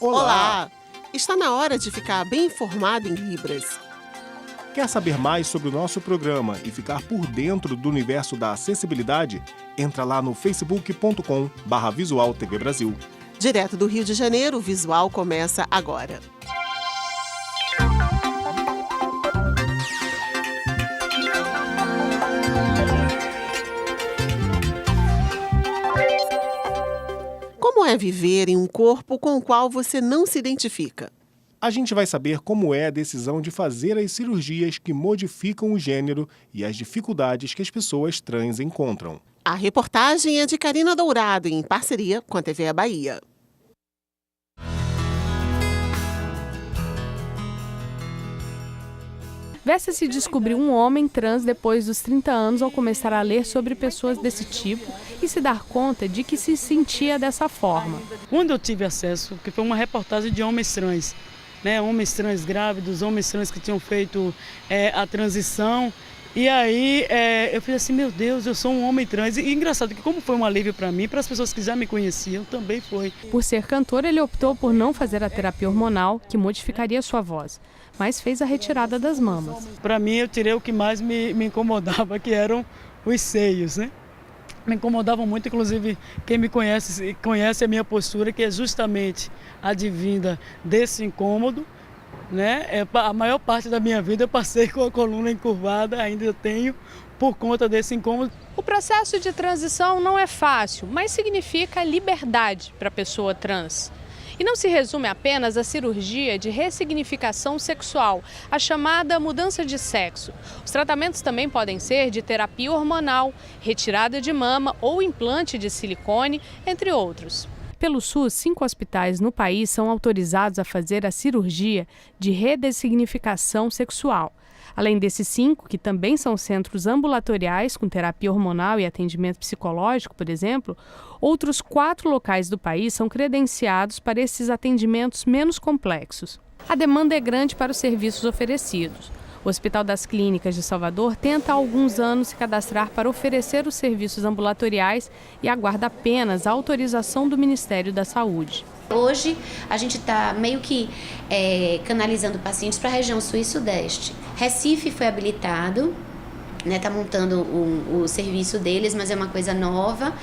Olá! Está na hora de ficar bem informado em Libras. Quer saber mais sobre o nosso programa e ficar por dentro do universo da acessibilidade? Entra lá no facebook.com/Visual TV Brasil. Direto do Rio de Janeiro, o Visual começa agora. Como é viver em um corpo com o qual você não se identifica? A gente vai saber como é a decisão de fazer as cirurgias que modificam o gênero e as dificuldades que as pessoas trans encontram. A reportagem é de Karina Dourado, em parceria com a TV Bahia. Vesta se descobriu um homem trans depois dos 30 anos ao começar a ler sobre pessoas desse tipo e se dar conta de que se sentia dessa forma. Quando eu tive acesso, que foi uma reportagem de homens trans, homens trans grávidos, homens trans que tinham feito a transição, e aí eu fiz assim, meu Deus, eu sou um homem trans. E engraçado que como foi um alívio para mim, para as pessoas que já me conheciam, também foi. Por ser cantor, ele optou por não fazer a terapia hormonal, que modificaria sua voz, mas fez a retirada das mamas. Para mim, eu tirei o que mais me incomodava, que eram os seios, né? Me incomodavam muito, inclusive quem me conhece a minha postura, que é justamente advinda desse incômodo. A maior parte da minha vida eu passei com a coluna encurvada, ainda eu tenho, por conta desse incômodo. O processo de transição não é fácil, mas significa liberdade para a pessoa trans. E não se resume apenas à cirurgia de ressignificação sexual, a chamada mudança de sexo. Os tratamentos também podem ser de terapia hormonal, retirada de mama ou implante de silicone, entre outros. Pelo SUS, 5 hospitais no país são autorizados a fazer a cirurgia de redessignificação sexual. Além desses 5, que também são centros ambulatoriais com terapia hormonal e atendimento psicológico, por exemplo, outros 4 locais do país são credenciados para esses atendimentos menos complexos. A demanda é grande para os serviços oferecidos. O Hospital das Clínicas de Salvador tenta há alguns anos se cadastrar para oferecer os serviços ambulatoriais e aguarda apenas a autorização do Ministério da Saúde. Hoje a gente está meio que canalizando pacientes para a região sul e sudeste. Recife foi habilitado, está montando o serviço deles, mas é uma coisa nova.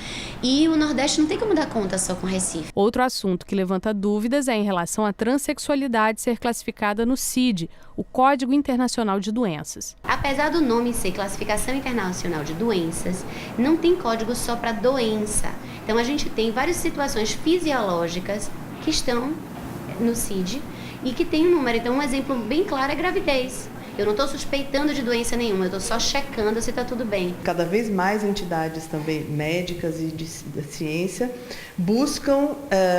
E o Nordeste não tem como dar conta só com Recife. Outro assunto que levanta dúvidas é em relação à transexualidade ser classificada no CID, o Código Internacional de Doenças. Apesar do nome ser Classificação Internacional de Doenças, não tem código só para doença. Então a gente tem várias situações fisiológicas que estão no CID e que tem um número. Então um exemplo bem claro é gravidez. Eu não estou suspeitando de doença nenhuma, eu estou só checando se está tudo bem. Cada vez mais entidades também médicas e da ciência buscam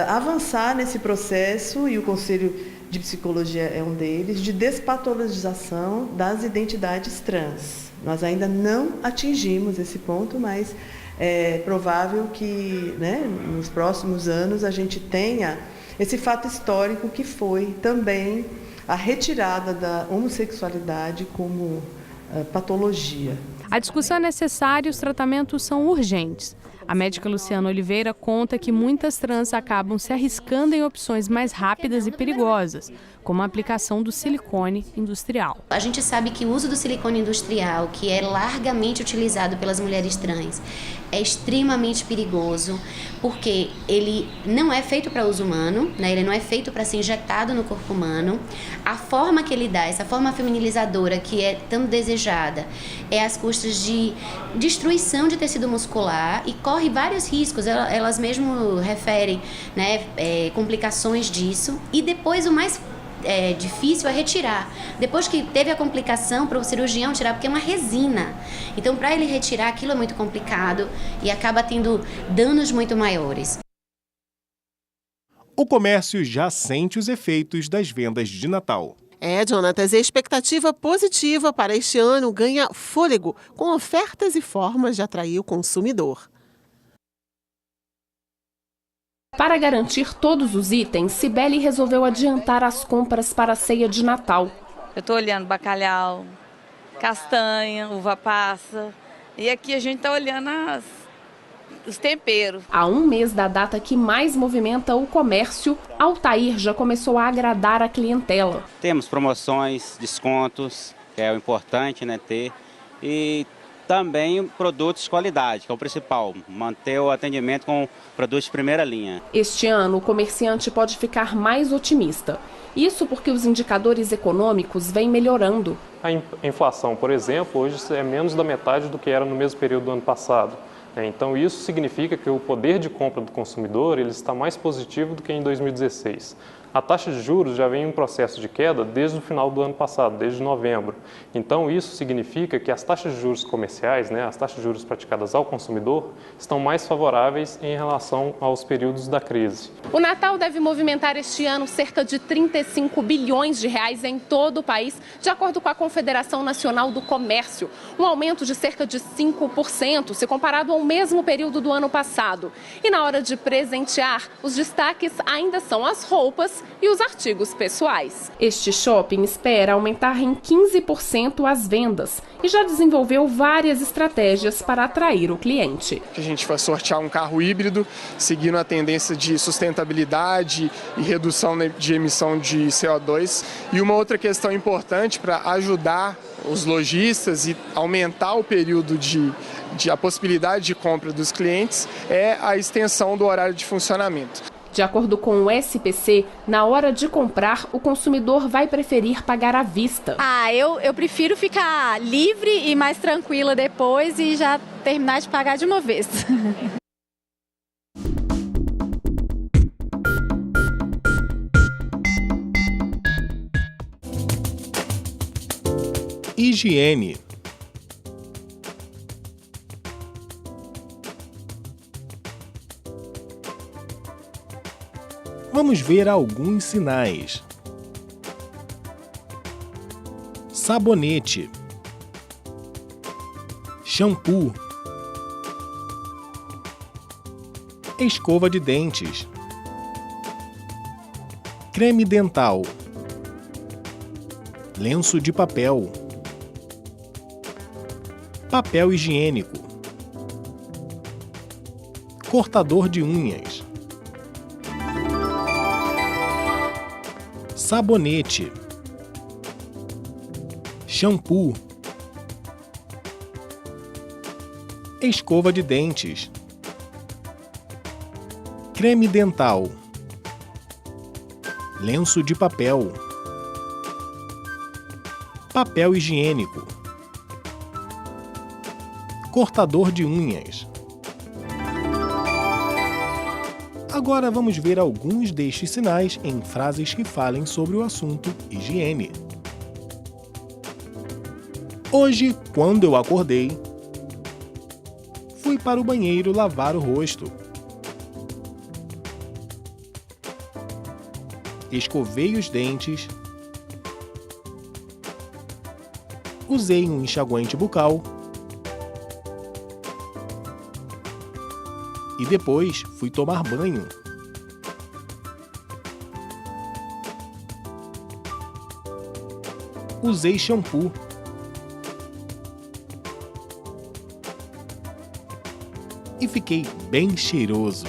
avançar nesse processo, e o Conselho de Psicologia é um deles, de despatologização das identidades trans. Nós ainda não atingimos esse ponto, mas é provável que nos próximos anos a gente tenha esse fato histórico que foi também a retirada da homossexualidade como patologia. A discussão é necessária e os tratamentos são urgentes. A médica Luciana Oliveira conta que muitas trans acabam se arriscando em opções mais rápidas e perigosas, como a aplicação do silicone industrial. A gente sabe que o uso do silicone industrial, que é largamente utilizado pelas mulheres trans, é extremamente perigoso, porque ele não é feito para uso humano, ele não é feito para ser injetado no corpo humano. A forma que ele dá, essa forma feminilizadora que é tão desejada, é às custas de destruição de tecido muscular e corre vários riscos. Elas mesmo referem complicações disso. E depois o mais difícil é retirar. Depois que teve a complicação, para o cirurgião tirar, porque é uma resina. Então, para ele retirar, aquilo é muito complicado e acaba tendo danos muito maiores. O comércio já sente os efeitos das vendas de Natal. Jonatas, a expectativa positiva para este ano ganha fôlego, com ofertas e formas de atrair o consumidor. Para garantir todos os itens, Cibele resolveu adiantar as compras para a ceia de Natal. Eu estou olhando bacalhau, castanha, uva passa, e aqui a gente está olhando os temperos. Há um mês da data que mais movimenta o comércio, Altair já começou a agradar a clientela. Temos promoções, descontos, que é o importante, né, ter, e também produtos de qualidade, que é o principal, manter o atendimento com produtos de primeira linha. Este ano, o comerciante pode ficar mais otimista. Isso porque os indicadores econômicos vêm melhorando. A inflação, por exemplo, hoje é menos da metade do que era no mesmo período do ano passado. Então isso significa que o poder de compra do consumidor ele está mais positivo do que em 2016. A taxa de juros já vem em um processo de queda desde o final do ano passado, desde novembro. Então isso significa que as taxas de juros comerciais, as taxas de juros praticadas ao consumidor, estão mais favoráveis em relação aos períodos da crise. O Natal deve movimentar este ano cerca de 35 bilhões de reais em todo o país, de acordo com a Confederação Nacional do Comércio, um aumento de cerca de 5% se comparado ao mesmo período do ano passado. E na hora de presentear, os destaques ainda são as roupas e os artigos pessoais. Este shopping espera aumentar em 15% as vendas e já desenvolveu várias estratégias para atrair o cliente. A gente vai sortear um carro híbrido, seguindo a tendência de sustentabilidade e redução de emissão de CO2. E uma outra questão importante para ajudar os lojistas e aumentar o período a possibilidade de compra dos clientes é a extensão do horário de funcionamento. De acordo com o SPC, na hora de comprar, o consumidor vai preferir pagar à vista. Eu prefiro ficar livre e mais tranquila depois e já terminar de pagar de uma vez. Higiene. Vamos ver alguns sinais. Sabonete, shampoo, escova de dentes, creme dental, lenço de papel, papel higiênico, cortador de unhas, sabonete, shampoo, escova de dentes, creme dental, lenço de papel, papel higiênico, cortador de unhas. Agora vamos ver alguns destes sinais em frases que falem sobre o assunto higiene. Hoje, quando eu acordei, fui para o banheiro lavar o rosto. Escovei os dentes. Usei um enxaguante bucal. E depois fui tomar banho. Usei shampoo. E fiquei bem cheiroso.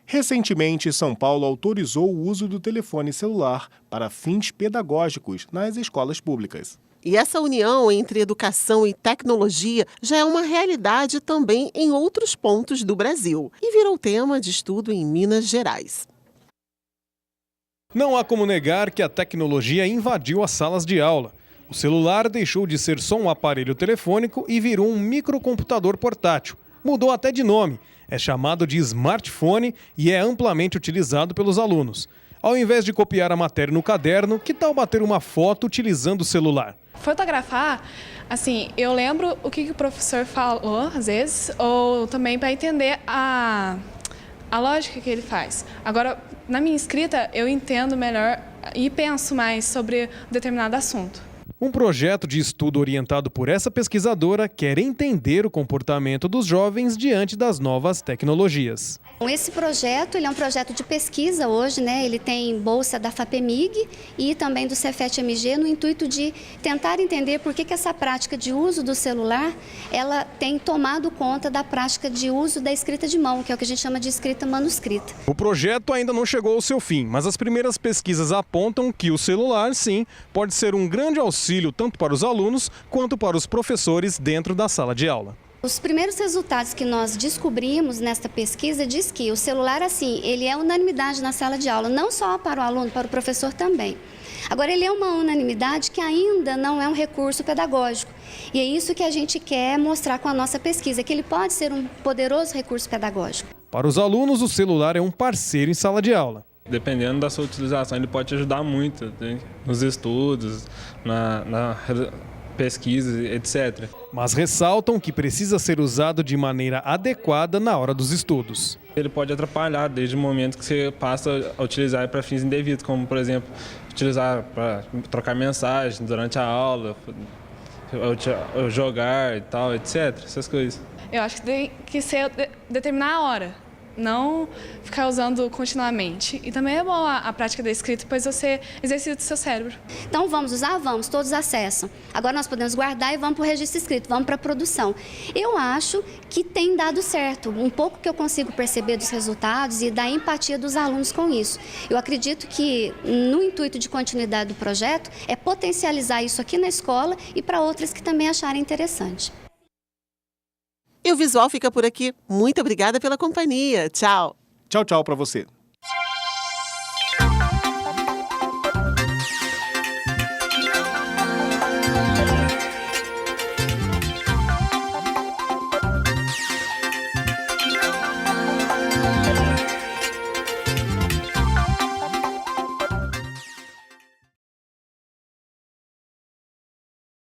Recentemente, São Paulo autorizou o uso do telefone celular para fins pedagógicos nas escolas públicas. E essa união entre educação e tecnologia já é uma realidade também em outros pontos do Brasil e virou tema de estudo em Minas Gerais. Não há como negar que a tecnologia invadiu as salas de aula. O celular deixou de ser só um aparelho telefônico e virou um microcomputador portátil. Mudou até de nome. É chamado de smartphone e é amplamente utilizado pelos alunos. Ao invés de copiar a matéria no caderno, que tal bater uma foto utilizando o celular? Fotografar, assim, eu lembro o que o professor falou, às vezes, ou também para entender a lógica que ele faz. Agora, na minha escrita, eu entendo melhor e penso mais sobre um determinado assunto. Um projeto de estudo orientado por essa pesquisadora quer entender o comportamento dos jovens diante das novas tecnologias. Esse projeto ele é um projeto de pesquisa hoje, né? Ele tem bolsa da FAPEMIG e também do Cefet-MG no intuito de tentar entender por que essa prática de uso do celular ela tem tomado conta da prática de uso da escrita de mão, que é o que a gente chama de escrita manuscrita. O projeto ainda não chegou ao seu fim, mas as primeiras pesquisas apontam que o celular, sim, pode ser um grande auxílio tanto para os alunos quanto para os professores dentro da sala de aula. Os primeiros resultados que nós descobrimos nesta pesquisa diz que o celular, assim, ele é unanimidade na sala de aula, não só para o aluno, para o professor também. Agora, ele é uma unanimidade que ainda não é um recurso pedagógico. E é isso que a gente quer mostrar com a nossa pesquisa, que ele pode ser um poderoso recurso pedagógico. Para os alunos, o celular é um parceiro em sala de aula. Dependendo da sua utilização, ele pode te ajudar muito, né? Nos estudos, na pesquisa, etc. Mas ressaltam que precisa ser usado de maneira adequada na hora dos estudos. Ele pode atrapalhar desde o momento que você passa a utilizar para fins indevidos, como, por exemplo, utilizar para trocar mensagens durante a aula, jogar e tal, etc. Essas coisas. Eu acho que tem que ser determinar a hora. Não ficar usando continuamente. E também é bom a prática da escrita, pois você exercita o seu cérebro. Então vamos usar? Vamos, todos acessam. Agora nós podemos guardar e vamos para o registro escrito, vamos para a produção. Eu acho que tem dado certo, um pouco que eu consigo perceber dos resultados e da empatia dos alunos com isso. Eu acredito que no intuito de continuidade do projeto é potencializar isso aqui na escola e para outras que também acharem interessante. E o Visual fica por aqui. Muito obrigada pela companhia. Tchau. Tchau, tchau para você.